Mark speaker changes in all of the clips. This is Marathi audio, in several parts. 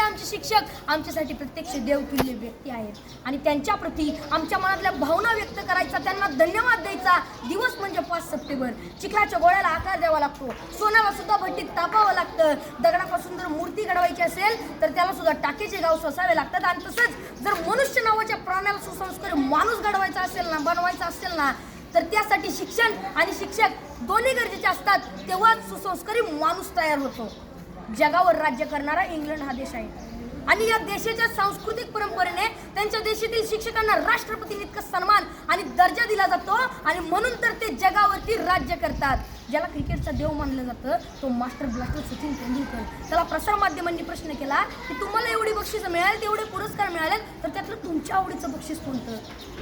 Speaker 1: आमचे शिक्षक आमच्यासाठी प्रत्यक्ष देवतुल्य व्यक्ती आहेत आणि त्यांच्या प्रती आमच्या मनातल्या भावना व्यक्त करायचा, त्यांना धन्यवाद द्यायचा दिवस म्हणजे 5 सप्टेंबर. चिखलाच्या गोळ्याला आकार द्यावा लागतो, सोन्याला सुद्धा भट्टीत तापावं लागतं, दगडापासून जर मूर्ती घडवायची असेल तर त्याला सुद्धा टाकेचे गाव सोसावे लागतात. आणि तसंच जर मनुष्य नावाच्या प्राण्याला सुसंस्कारी माणूस घडवायचा असेल ना, बनवायचा असेल ना, तर त्यासाठी शिक्षण आणि शिक्षक दोन्ही गरजेचे असतात. तेव्हाच सुसंस्कारी माणूस तयार होतो. जगावर राज्य करणारा इंग्लंड हा देश आहे आणि या देशाच्या सांस्कृतिक परंपरेने त्यांच्या देशातील शिक्षकांना राष्ट्रपतींइतका सन्मान आणि दर्जा दिला जातो आणि म्हणून तर ते जगावरती राज्य करतात. ज्याला क्रिकेटचा देव मानलं जातं तो मास्टर ब्लास्टर सचिन तेंडुलकर. त्याला प्रसारमाध्यमांनी प्रश्न केला की तुम्हाला एवढी बक्षिसं मिळाली, तेवढे पुरस्कार मिळाले, तर त्यातलं तुमच्या आवडीचं बक्षीस कोणतं?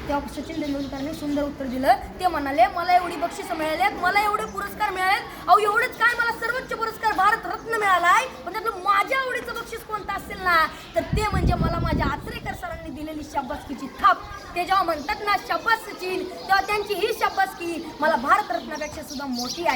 Speaker 1: तेव्हा सचिन तेंडुलकरने सुंदर उत्तर दिलं. ते म्हणाले, मला एवढी बक्षिसं मिळालेत, मला एवढे पुरस्कार मिळालेत, अहो एवढेच काय, मला सर्वोच्च पुरस्कार भारतरत्न मिळाला आहे, पण त्यातलं माझ्या आवडीचं बक्षीस कोणतं असेल ना, तर ते म्हणजे मला माझ्या आचरेकर सरांनी दिलेली शाबासकीची थाप. ते जेव्हा म्हणतात ना शाबास सचिन, तेव्हा त्यांची ही शाबासकी मला भारतरत्नापेक्षा सुद्धा मोठी आहे.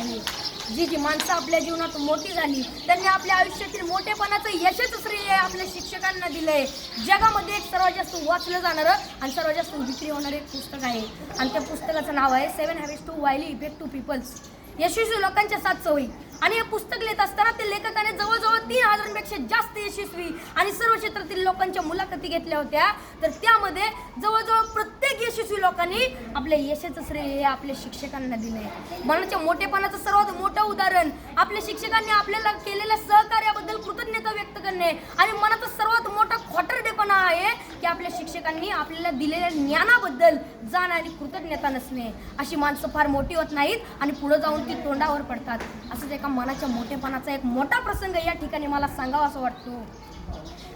Speaker 1: जी माणसं आपल्या जीवनात मोठी झाली त्यांनी आपल्या आयुष्यातील मोठेपणाचं यशच श्रेय आपल्या शिक्षकांना दिलंय. जगामध्ये एक सर्वात जास्त वाचलं जाणारं आणि सर्वात जास्त विक्री होणारं एक पुस्तक आहे आणि त्या पुस्तकाचं नाव आहे 7 habits to wily effect to peoples, यशस्वी लोकांच्या 7 सवयी. आणि हे पुस्तक लिहित असताना ते लेखकाने जवळजवळ 3000पेक्षा जास्त यशस्वी आणि सर्व क्षेत्रातील लोकांच्या मुलाखती घेतल्या होत्या. तर त्यामध्ये जवळजवळ प्रत्येक यशस्वी लोकांनी आपल्या यशाचं श्रेय आपल्या शिक्षकांना दिलंय. मनाच्या मोठेपणाचं सर्वात मोठं उदाहरण आपल्या शिक्षकांनी आपल्याला केलेल्या सहकार्याबद्दल कृतज्ञता व्यक्त करणे आणि मनाचा सर्वात मोठा खोटरडेपणा आहे की आपल्या शिक्षकांनी आपल्याला दिलेल्या ज्ञानाबद्दल जाण आणि कृतज्ञता नसणे. अशी माणसं फार मोठी होत नाहीत आणि पुढे जाऊन ती तोंडावर पडतात. असंच एका मनाच्या मोठेपणाचा एक मोठा प्रसंग या ठिकाणी मला सांगावा असं वाटतो.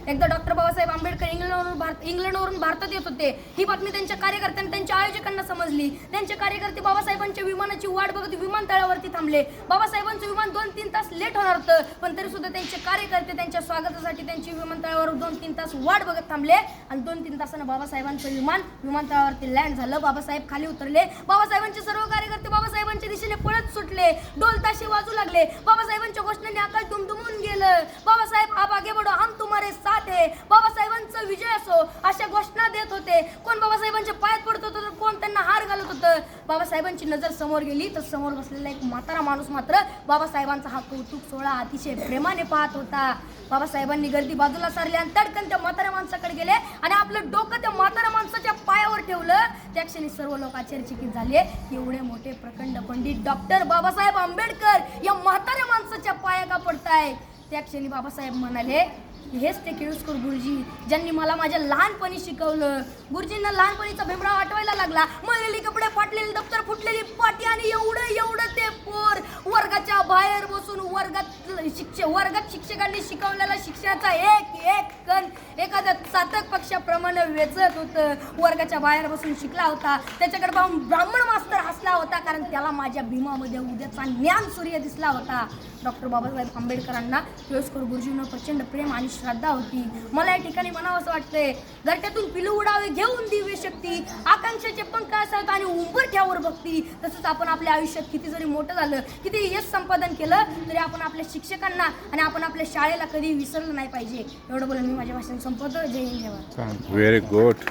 Speaker 1: एकदा डॉक्टर बाबासाहेब आंबेडकर इंग्लंडवरून भारतात येत होते. ही बातमी त्यांच्या कार्यकर्त्यांना, त्यांच्या आयोजकांना समजली. त्यांचे कार्यकर्ते बाबासाहेबांच्या विमानाची वाट बघत विमानतळावरती थांबले. बाबासाहेबांचं विमान 2-3 तास लेट होणार होतं, पण तरी सुद्धा त्यांचे कार्यकर्ते त्यांच्या स्वागतासाठी त्यांची विमानतळावर 2-3 तास वाट बघत थांबले आणि 2-3 तासानं बाबासाहेबांचं विमान विमानतळावरती लँड झालं. बाबासाहेब खाली उतरले. बाबासाहेबांचे सर्व कार्यकर्ते बाबासाहेबांच्या दिशेने पळत सुटले. ढोल ताशे वाजू लागले. बाबासाहेबांच्या घोषणांनी आकाश दुमदुमून गेलं. बाबासाहेब आप आगे बढ़ो, हम तुम्हारे साथ है, बाबासाहेबांचा विजय असो अशा घोषणा देत होते. कोण बाबासाहेबांच्या पायात पडत होतं तर कोण त्यांना हार घालत होतं. बाबासाहेबांची नजर समोर गेली तर समोर बसलेला एक म्हातारा माणूस मात्र बाबासाहेबांचा हा कौतुक सोहळा अतिशय प्रेमाने पाहत होता. बाबासाहेबांनी गर्दी बाजूला सारली आणि तडकन त्या म्हाताऱ्या माणसाकडे गेले आणि आपलं डोकं त्या म्हाताऱ्या माणसाच्या पायावर ठेवलं. त्या क्षणी सर्व लोक आश्चर्यचकित झाले. एवढे मोठे प्रखंड पंडित डॉक्टर बाबासाहेब आंबेडकर या म्हाताऱ्या माणसाच्या पाया का पडताय? त्या क्षणी बाबासाहेब म्हणाले, हेच ते केळुस्कर गुरुजी ज्यांनी मला माझ्या लहानपणी शिकवलं. गुरुजींना लहानपणीचा भेंबराव आठवायला लागला. मळलेली कपडे, फाटलेली दप्तर, फुटलेली पाटी आणि एवढं ते पोर वर्गाच्या बाहेर बसून वर्गात शिक्षकांनी शिकवलेला शिक्षणाचा एक कण एखाद्या चातक पक्षाप्रमाणे वेचत होतं. वर्गाच्या बाहेर बसून शिकला होता. त्याच्याकडे पाहून ब्राह्मण मास्तर हसला होता, कारण त्याला माझ्या भीमामध्ये उद्याचा ज्ञान सूर्य दिसला होता. डॉक्टर बाबासाहेब आंबेडकरांना केळुस्कर गुरुजींना प्रचंड प्रेम आणि श्रद्धा होती. मला या ठिकाणी म्हणावं असं वाटतंय, घरट्यातून पिलू उडावे घेऊन दिव्य शक्ती, आकांक्षाचे पंख असतात आणि उंबरठ्यावर भक्ती. तसंच आपण आपल्या आयुष्यात किती जरी मोठं झालं, किती यश संपादन केलं, तरी आपण आपल्या शिक्षकांना आणि आपण आपल्या शाळेला कधी विसरलं नाही पाहिजे. एवढं बोलून मी माझ्या भाषण संपवतो. जय हिंद, जय भारत.
Speaker 2: Very good.